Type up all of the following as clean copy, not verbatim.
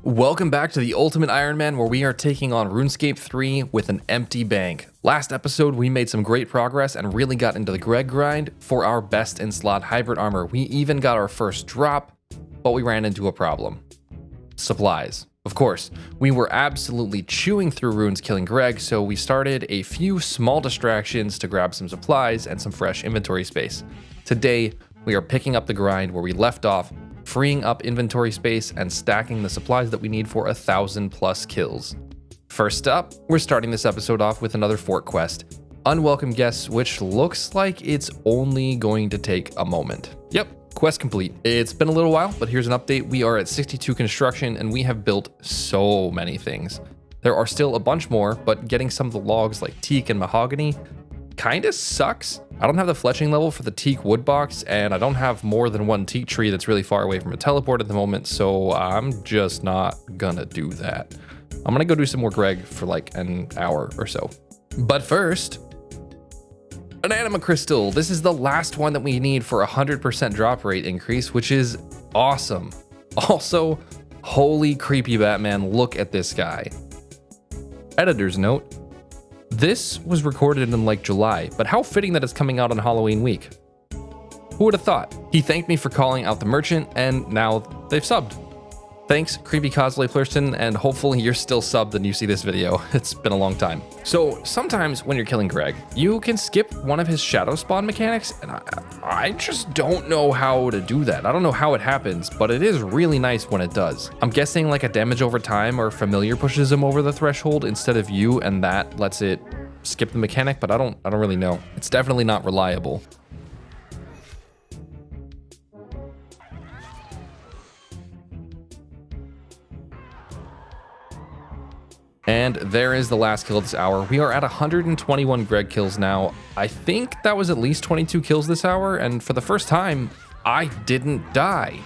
Welcome back to the Ultimate Ironman, where we are taking on Runescape 3 with an empty bank. Last episode, we made some great progress and really got into the Greg grind for our best in slot hybrid armor. We even got our first drop, but we ran into a problem. Supplies. Of course, we were absolutely chewing through runes killing Greg, so we started a few small distractions to grab some supplies and some fresh inventory space. Today, we are picking up the grind where we left off, freeing up inventory space and stacking the supplies that we need for 1,000+ kills. First up, we're starting this episode off with another fort quest, Unwelcome Guests, which looks like it's only going to take a moment. Yep, quest complete. It's been a little while, but here's an update. We are at 62 construction and we have built so many things. There are still a bunch more, but getting some of the logs like teak and mahogany kinda sucks. I don't have the fletching level for the teak wood box, and I don't have more than one teak tree that's really far away from a teleport at the moment, so I'm just not gonna do that. I'm gonna go do some more Greg for like an hour or so. But first, an anima crystal. This is the last one that we need for 100% drop rate increase, which is awesome. Also, holy creepy Batman, look at this guy. Editor's note. This was recorded in like July, but how fitting that it's coming out on Halloween week. Who would have thought? He thanked me for calling out the merchant, and now they've subbed. Thanks, Creepy Cosplay Plurston, and hopefully you're still subbed and you see this video. It's been a long time. So sometimes when you're killing Greg, you can skip one of his shadow spawn mechanics, and I just don't know how to do that. I don't know how it happens, but it is really nice when it does. I'm guessing like a damage over time or familiar pushes him over the threshold instead of you, and that lets it skip the mechanic, but I don't really know. It's definitely not reliable. And there is the last kill of this hour. We are at 121 Greg kills now. I think that was at least 22 kills this hour, and for the first time, I didn't die.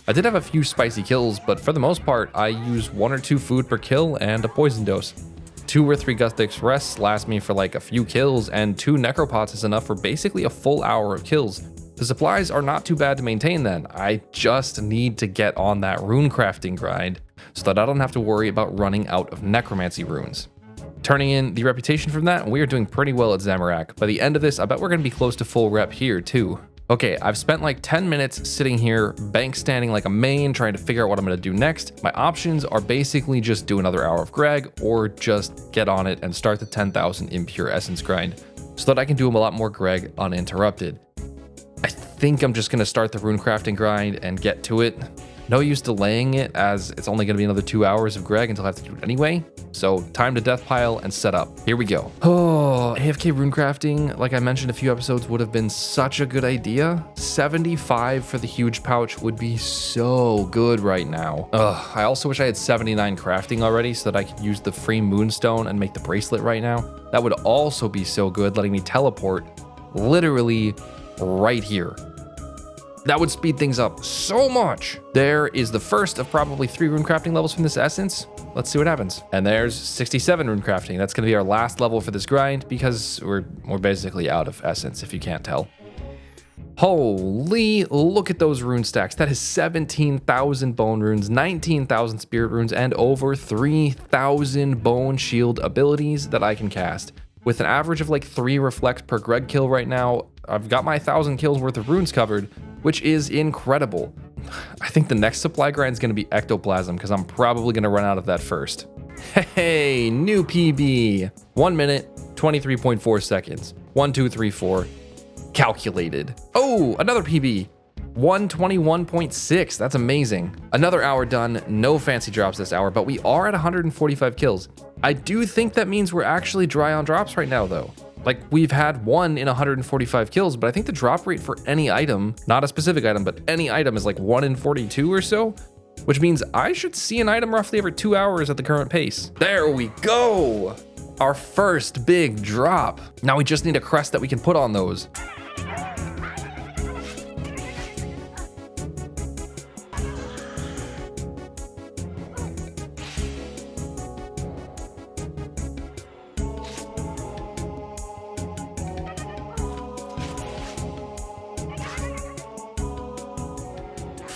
I did have a few spicy kills, but for the most part, I use 1 or 2 food per kill and a poison dose. 2 or 3 Gustix rests last me for like a few kills, and 2 Necropots is enough for basically a full hour of kills. The supplies are not too bad to maintain then. I just need to get on that Runecrafting grind so that I don't have to worry about running out of necromancy runes. Turning in the reputation from that, we are doing pretty well at Zamorak. By the end of this, I bet we're gonna be close to full rep here too. Okay, I've spent like 10 minutes sitting here, bank standing like a main, trying to figure out what I'm gonna do next. My options are basically just do another hour of Greg or just get on it and start the 10,000 impure essence grind so that I can do a lot more Greg uninterrupted. I think I'm just gonna start the Runecrafting grind and get to it. No use delaying it, as it's only gonna be another 2 hours of Greg until I have to do it anyway. So time to death pile and set up. Here we go. Oh, AFK Runecrafting, like I mentioned a few episodes, would have been such a good idea. 75 for the huge pouch would be so good right now. Ugh, I also wish I had 79 crafting already so that I could use the free moonstone and make the bracelet right now. That would also be so good, letting me teleport literally right here. That would speed things up so much. There is the first of probably 3 runecrafting levels from this essence. Let's see what happens. And there's 67 runecrafting. That's gonna be our last level for this grind because we're basically out of essence, if you can't tell. Holy, look at those rune stacks. That is 17,000 bone runes, 19,000 spirit runes, and over 3,000 bone shield abilities that I can cast. With an average of like 3 reflect per Greg kill right now, I've got my 1,000 kills worth of runes covered, which is incredible. I think the next supply grind is going to be ectoplasm because I'm probably going to run out of that first. Hey, new PB. 1 minute, 23.4 seconds. 1, 2, 3, 4. Calculated. Oh, another PB. 121.6. That's amazing. Another hour done. No fancy drops this hour, but we are at 145 kills. I do think that means we're actually dry on drops right now, though. Like, we've had 1 in 145 kills, but I think the drop rate for any item, not a specific item, but any item is like 1 in 42 or so, which means I should see an item roughly every 2 hours at the current pace. There we go. Our first big drop. Now we just need a crest that we can put on those.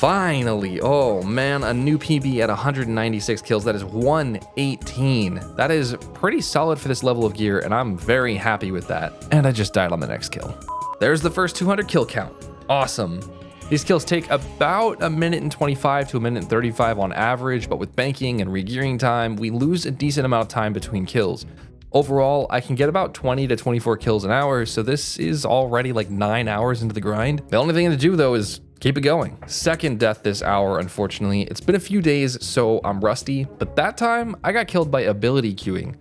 Finally, oh man, a new PB at 196 kills. That is 118. That is pretty solid for this level of gear, and I'm very happy with that. And I just died on the next kill. There's the first 200 kill count. Awesome. These kills take about a minute and 25 to a minute and 35 on average, but with banking and regearing time, we lose a decent amount of time between kills. Overall, I can get about 20 to 24 kills an hour, so this is already like 9 hours into the grind. The only thing to do though is keep it going. Second death this hour, unfortunately. It's been a few days, so I'm rusty, but that time I got killed by ability queuing.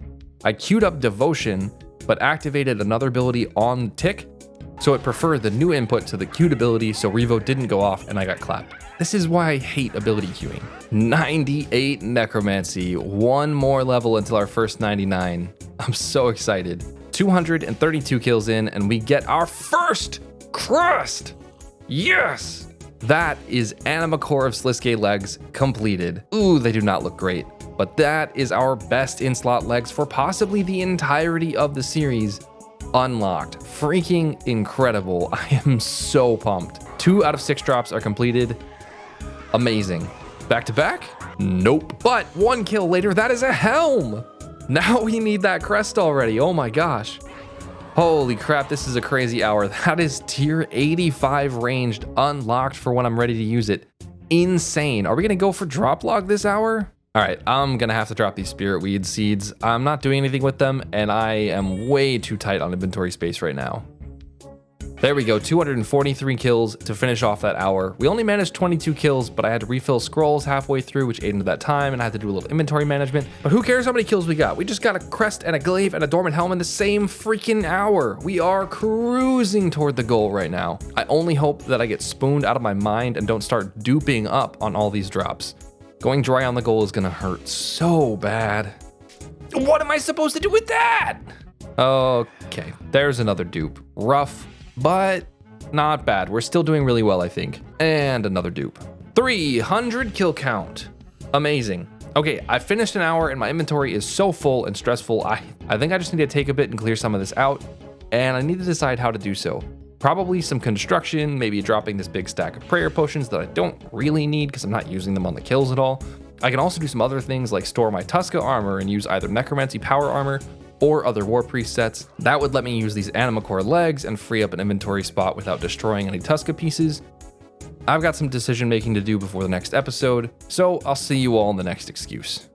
I queued up Devotion, but activated another ability on tick, so it preferred the new input to the queued ability, so Revo didn't go off and I got clapped. This is why I hate ability queuing. 98 Necromancy, one more level until our first 99. I'm so excited. 232 kills in and we get our first crust. Yes! That is Anima Core of Sliske legs completed. Ooh, they do not look great, but that is our best in-slot legs for possibly the entirety of the series unlocked. Freaking incredible. I am so pumped. 2 out of 6 drops are completed. Amazing. Back to back? Nope. But 1 kill later, that is a helm. Now we need that crest already. Oh my gosh. Holy crap, this is a crazy hour. That is tier 85 ranged, unlocked for when I'm ready to use it. Insane. Are we gonna go for drop log this hour? All right, I'm gonna have to drop these spirit weed seeds. I'm not doing anything with them, and I am way too tight on inventory space right now. There we go, 243 kills to finish off that hour. We only managed 22 kills, but I had to refill scrolls halfway through, which ate into that time, and I had to do a little inventory management. But who cares how many kills we got? We just got a crest and a glaive and a dormant helm in the same freaking hour. We are cruising toward the goal right now. I only hope that I get spooned out of my mind and don't start duping up on all these drops. Going dry on the goal is gonna hurt so bad. What am I supposed to do with that? Okay, there's another dupe. Rough, but not bad. We're still doing really well, I think. And another dupe. 300 kill count. Amazing. Okay, I finished an hour and my inventory is so full and stressful. I think I just need to take a bit and clear some of this out, and I need to decide how to do so. Probably some construction, maybe dropping this big stack of prayer potions that I don't really need because I'm not using them on the kills at all. I can also do some other things like store my Tuska armor and use either Necromancy power armor or other War Priest sets. That would let me use these Anima Core legs and free up an inventory spot without destroying any Tuska pieces. I've got some decision making to do before the next episode, so I'll see you all in the next excuse.